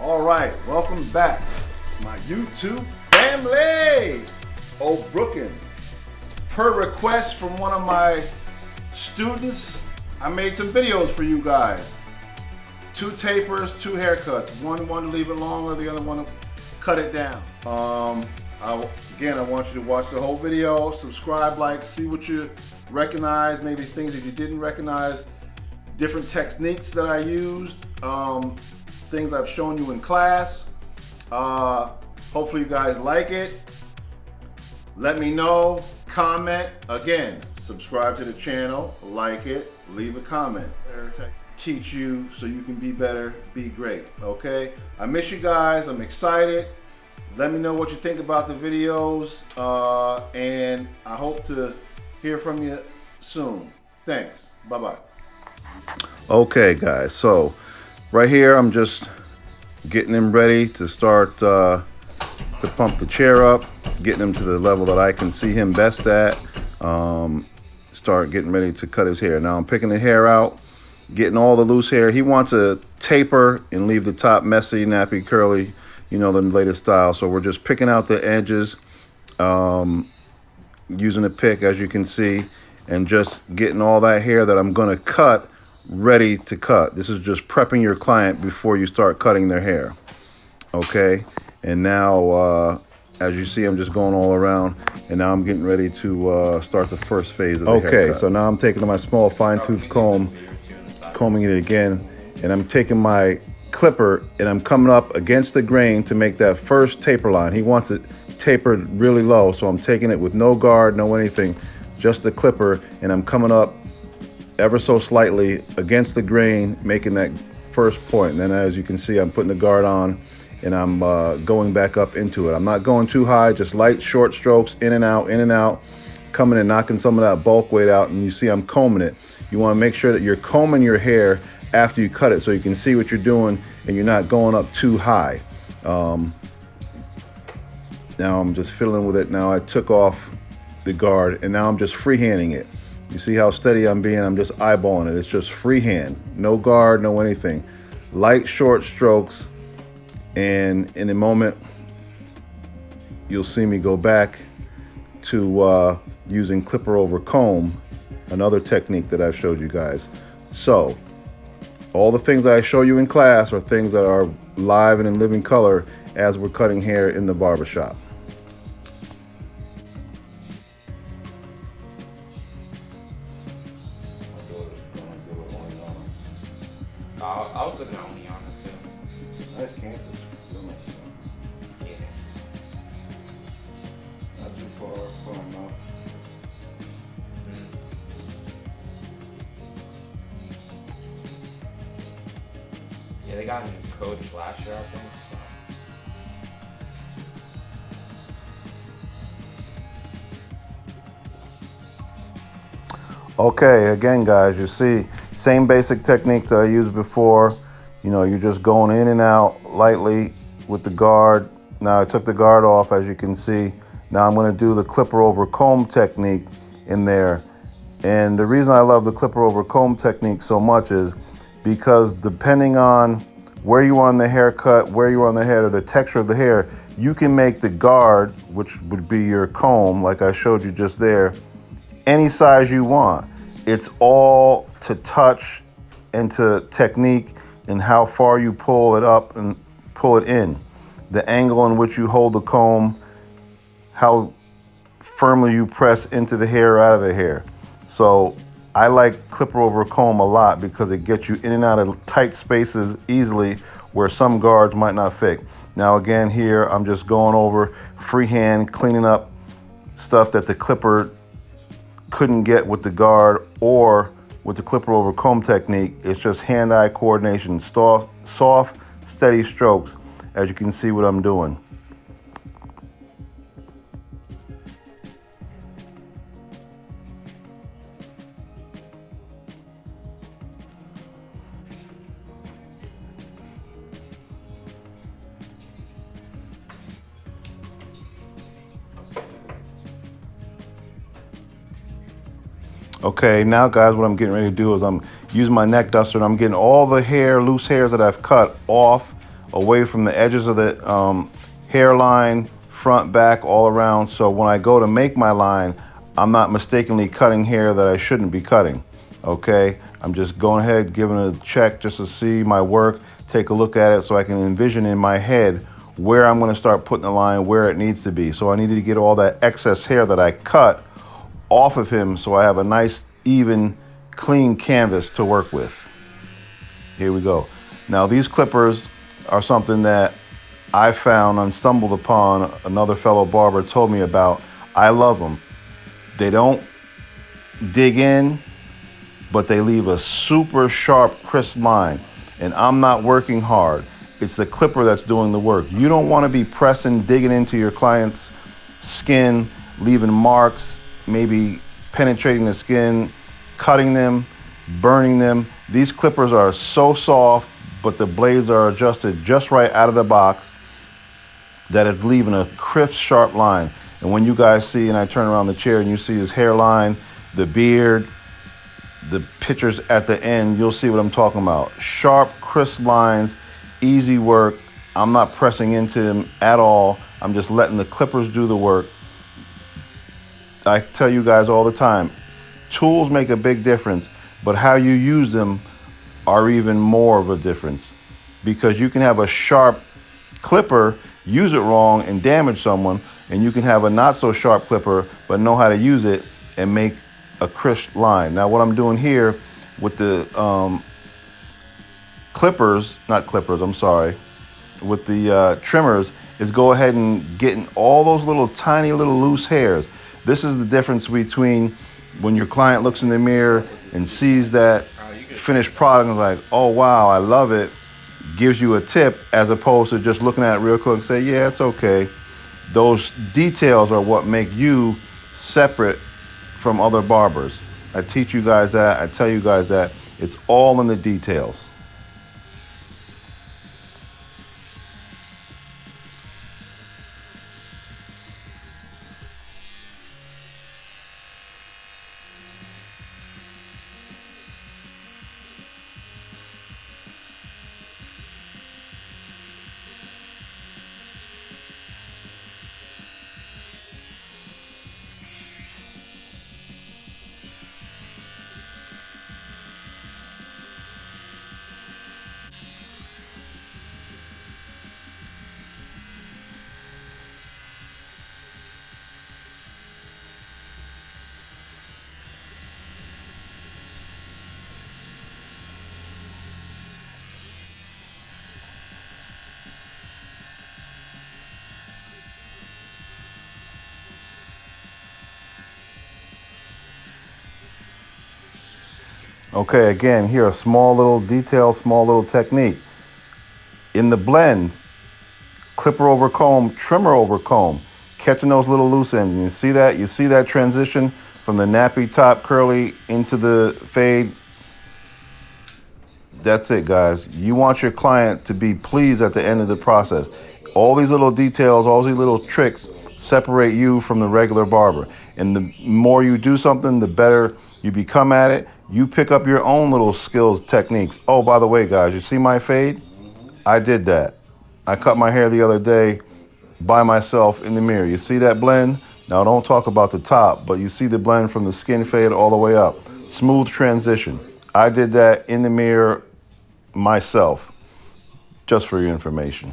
All right, welcome back, my YouTube family. Oh, Brooklyn. Per request from one of my students, I made some videos for you guys. 2 tapers, 2 haircuts. One to leave it longer, the other one to cut it down. Again, I want you to watch the whole video, subscribe, like, see what you recognize, maybe things that you didn't recognize, different techniques that I used, things I've shown you in class. Hopefully you guys like it. Let me know, comment. Again, subscribe to the channel, like it, leave a comment. Teach you so you can be better, be great, okay? I miss you guys, I'm excited. Let me know what you think about the videos, and I hope to hear from you soon. Thanks, bye-bye. Okay guys, so right here I'm just getting him ready to start to pump the chair up, getting him to the level that I can see him best at. Start getting ready to cut his hair. Now I'm picking the hair out, getting all the loose hair. He wants a taper and leave the top messy, nappy, curly, you know, the latest style. So we're just picking out the edges, using a pick, as you can see, and just getting all that hair that I'm gonna cut ready to cut. This is just prepping your client before you start cutting their hair, okay? And now, as you see, I'm just going all around, and now I'm getting ready to start the first phase of the haircut. Okay, so now I'm taking my small fine-tooth comb, combing it again, and I'm taking my clipper and I'm coming up against the grain to make that first taper line. He wants it tapered really low, so I'm taking it with no guard, no anything, just the clipper, and I'm coming up ever so slightly against the grain, making that first point. And then as you can see, I'm putting the guard on and I'm going back up into it. I'm not going too high, just light, short strokes, in and out, coming and knocking some of that bulk weight out. And you see I'm combing it. You want to make sure that you're combing your hair after you cut it so you can see what you're doing and you're not going up too high. Now I'm just fiddling with it. Now I took off the guard and now I'm just freehanding it. You see how steady I'm being? I'm just eyeballing it. It's just freehand, no guard, no anything. Light, short strokes, and in a moment, you'll see me go back to using clipper over comb, another technique that I've showed you guys. So, all the things that I show you in class are things that are live and in living color as we're cutting hair in the barbershop. I was looking only on it too. Nice campus. Yeah. Not too far enough. Yeah, they got a new coach last year, I think. So. Okay, again guys, you see, same basic technique that I used before. You know, you're just going in and out lightly with the guard. Now I took the guard off, as you can see. Now I'm gonna do the clipper over comb technique in there. And the reason I love the clipper over comb technique so much is because depending on where you are on the haircut, where you are on the head, or the texture of the hair, you can make the guard, which would be your comb, like I showed you just there, any size you want. It's all to touch and to technique and how far you pull it up and pull it in. The angle in which you hold the comb, how firmly you press into the hair or out of the hair. So I like clipper over comb a lot because it gets you in and out of tight spaces easily where some guards might not fit. Now again here, I'm just going over freehand, cleaning up stuff that the clipper couldn't get with the guard or with the clipper over comb technique. It's just hand-eye coordination, soft, steady strokes, as you can see what I'm doing. Okay, now guys, what I'm getting ready to do is I'm using my neck duster and I'm getting all the hair, loose hairs that I've cut off away from the edges of the hairline, front, back, all around. So when I go to make my line, I'm not mistakenly cutting hair that I shouldn't be cutting. Okay, I'm just going ahead, giving it a check just to see my work, take a look at it so I can envision in my head where I'm going to start putting the line where it needs to be. So I needed to get all that excess hair that I cut off of him so I have a nice, even, clean canvas to work with. Here we go. Now these clippers are something that I found and stumbled upon. Another fellow barber told me about. I love them. They don't dig in, but they leave a super sharp, crisp line. And I'm not working hard. It's the clipper that's doing the work. You don't want to be pressing, digging into your client's skin, leaving marks, maybe penetrating the skin, cutting them, burning them. These clippers are so soft, but the blades are adjusted just right out of the box that it's leaving a crisp, sharp line. And when you guys see, and I turn around the chair and you see his hairline, the beard, the pictures at the end, you'll see what I'm talking about. Sharp, crisp lines, easy work. I'm not pressing into them at all. I'm just letting the clippers do the work. I tell you guys all the time, tools make a big difference, but how you use them are even more of a difference, because you can have a sharp clipper, use it wrong and damage someone, and you can have a not so sharp clipper but know how to use it and make a crisp line. Now what I'm doing here with the with the trimmers is go ahead and getting all those little tiny little loose hairs. This is the difference between when your client looks in the mirror and sees that finished product and is like, oh wow, I love it, gives you a tip, as opposed to just looking at it real quick and say, yeah, it's okay. Those details are what make you separate from other barbers. I teach you guys that, I tell you guys that. It's all in the details. Okay, again, here a small little detail, small little technique. In the blend, clipper over comb, trimmer over comb, catching those little loose ends. And you see that? You see that transition from the nappy top curly into the fade? That's it, guys. You want your client to be pleased at the end of the process. All these little details, all these little tricks separate you from the regular barber. And the more you do something, the better you become at it. You pick up your own little skills, techniques. Oh, by the way, guys, you see my fade? I did that. I cut my hair the other day by myself in the mirror. You see that blend? Now, don't talk about the top, but you see the blend from the skin fade all the way up. Smooth transition. I did that in the mirror myself, just for your information.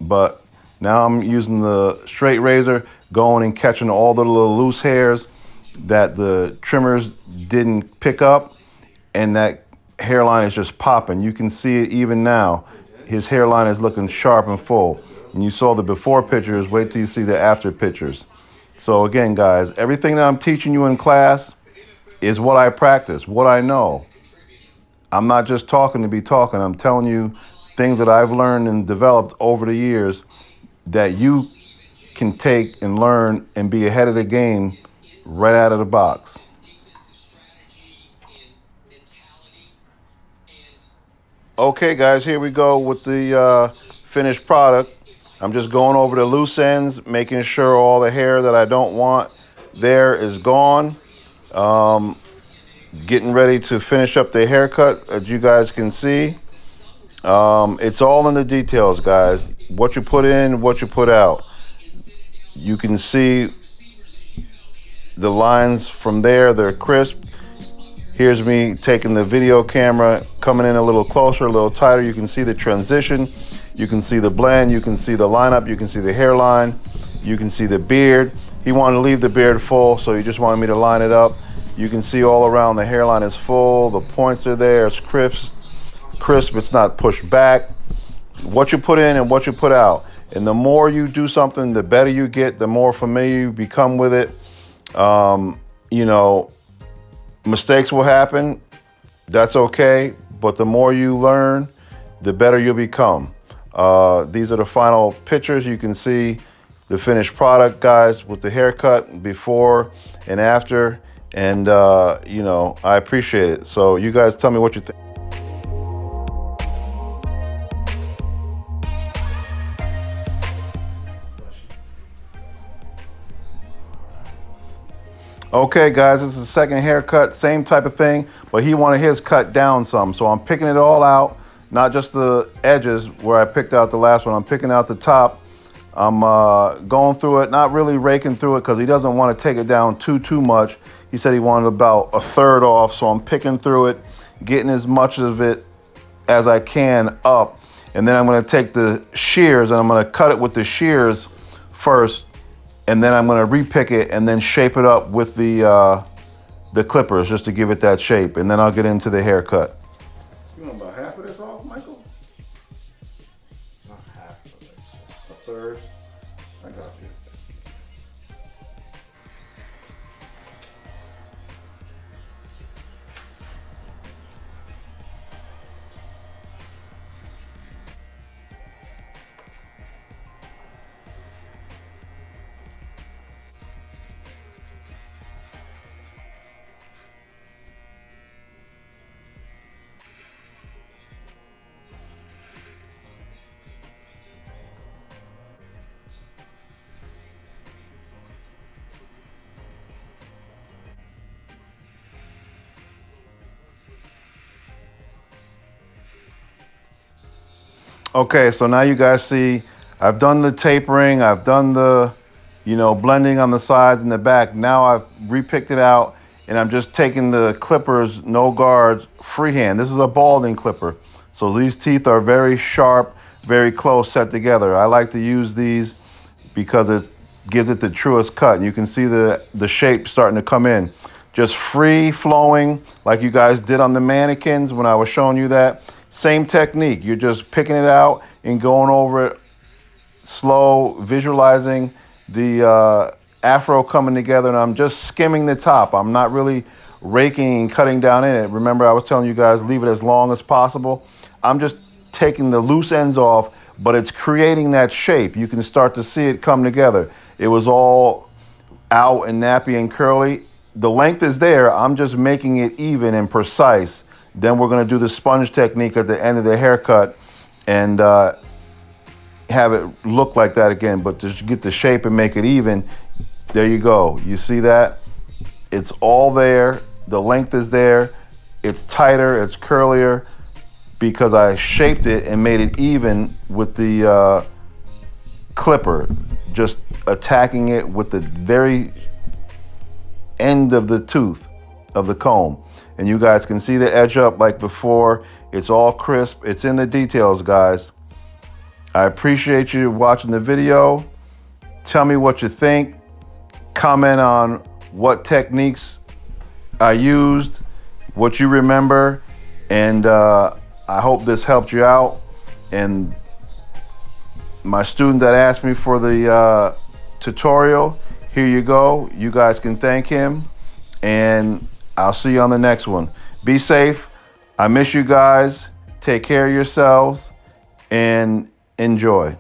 But now I'm using the straight razor, going and catching all the little loose hairs that the trimmers didn't pick up, and that hairline is just popping. You can see it even now. His hairline is looking sharp and full. And you saw the before pictures, wait till you see the after pictures. So again, guys, everything that I'm teaching you in class is what I practice, what I know. I'm not just talking to be talking. I'm telling you things that I've learned and developed over the years that you can take and learn and be ahead of the game right out of the box. Okay, guys, here we go with the finished product. I'm just going over the loose ends, making sure all the hair that I don't want there is gone. Getting ready to finish up the haircut, as you guys can see. It's all in the details, guys. What you put in, what you put out. You can see the lines from there, they're crisp. Here's me taking the video camera, coming in a little closer, a little tighter. You can see the transition. You can see the blend. You can see the lineup. You can see the hairline. You can see the beard. He wanted to leave the beard full, so he just wanted me to line it up. You can see all around the hairline is full. The points are there. It's crisp. It's not pushed back. What you put in and what you put out. And the more you do something, the better you get, the more familiar you become with it. You know, mistakes will happen. That's okay. But the more you learn, the better you'll become. These are the final pictures. You can see the finished product, guys, with the haircut before and after. And, you know, I appreciate it. So you guys tell me what you think. Okay, guys, this is the second haircut, same type of thing, but he wanted his cut down some. So I'm picking it all out, not just the edges where I picked out the last one. I'm picking out the top. I'm going through it, not really raking through it because he doesn't want to take it down too much. He said he wanted about a third off, so I'm picking through it, getting as much of it as I can up. And then I'm going to take the shears and I'm going to cut it with the shears first. And then I'm going to repick it and then shape it up with the clippers just to give it that shape. And then I'll get into the haircut. You want about half of this off, Michael? Not half of it. A third? I got you. Okay, so now you guys see I've done the tapering, I've done the, you know, blending on the sides and the back. Now I've repicked it out and I'm just taking the clippers, no guards, freehand. This is a balding clipper. So these teeth are very sharp, very close set together. I like to use these because it gives it the truest cut. And you can see the shape starting to come in. Just free flowing like you guys did on the mannequins when I was showing you that. Same technique. You're just picking it out and going over it slow, visualizing the afro coming together, and I'm just skimming the top. I'm not really raking and cutting down in it. Remember, I was telling you guys, leave it as long as possible. I'm just taking the loose ends off, but it's creating that shape. You can start to see it come together. It was all out and nappy and curly. The length is there. I'm just making it even and precise. Then we're going to do the sponge technique at the end of the haircut and have it look like that again, but to get the shape and make it even. There you go. You see that? It's all there. The length is there. It's tighter, it's curlier because I shaped it and made it even with the clipper, just attacking it with the very end of the tooth of the comb. And you guys can see the edge up like before. It's all crisp. It's in the details, guys. I appreciate you watching the video. Tell me what you think. Comment on what techniques I used, what you remember, and I hope this helped you out. And my student that asked me for the tutorial, here you go. You guys can thank him, and I'll see you on the next one. Be safe. I miss you guys. Take care of yourselves and enjoy.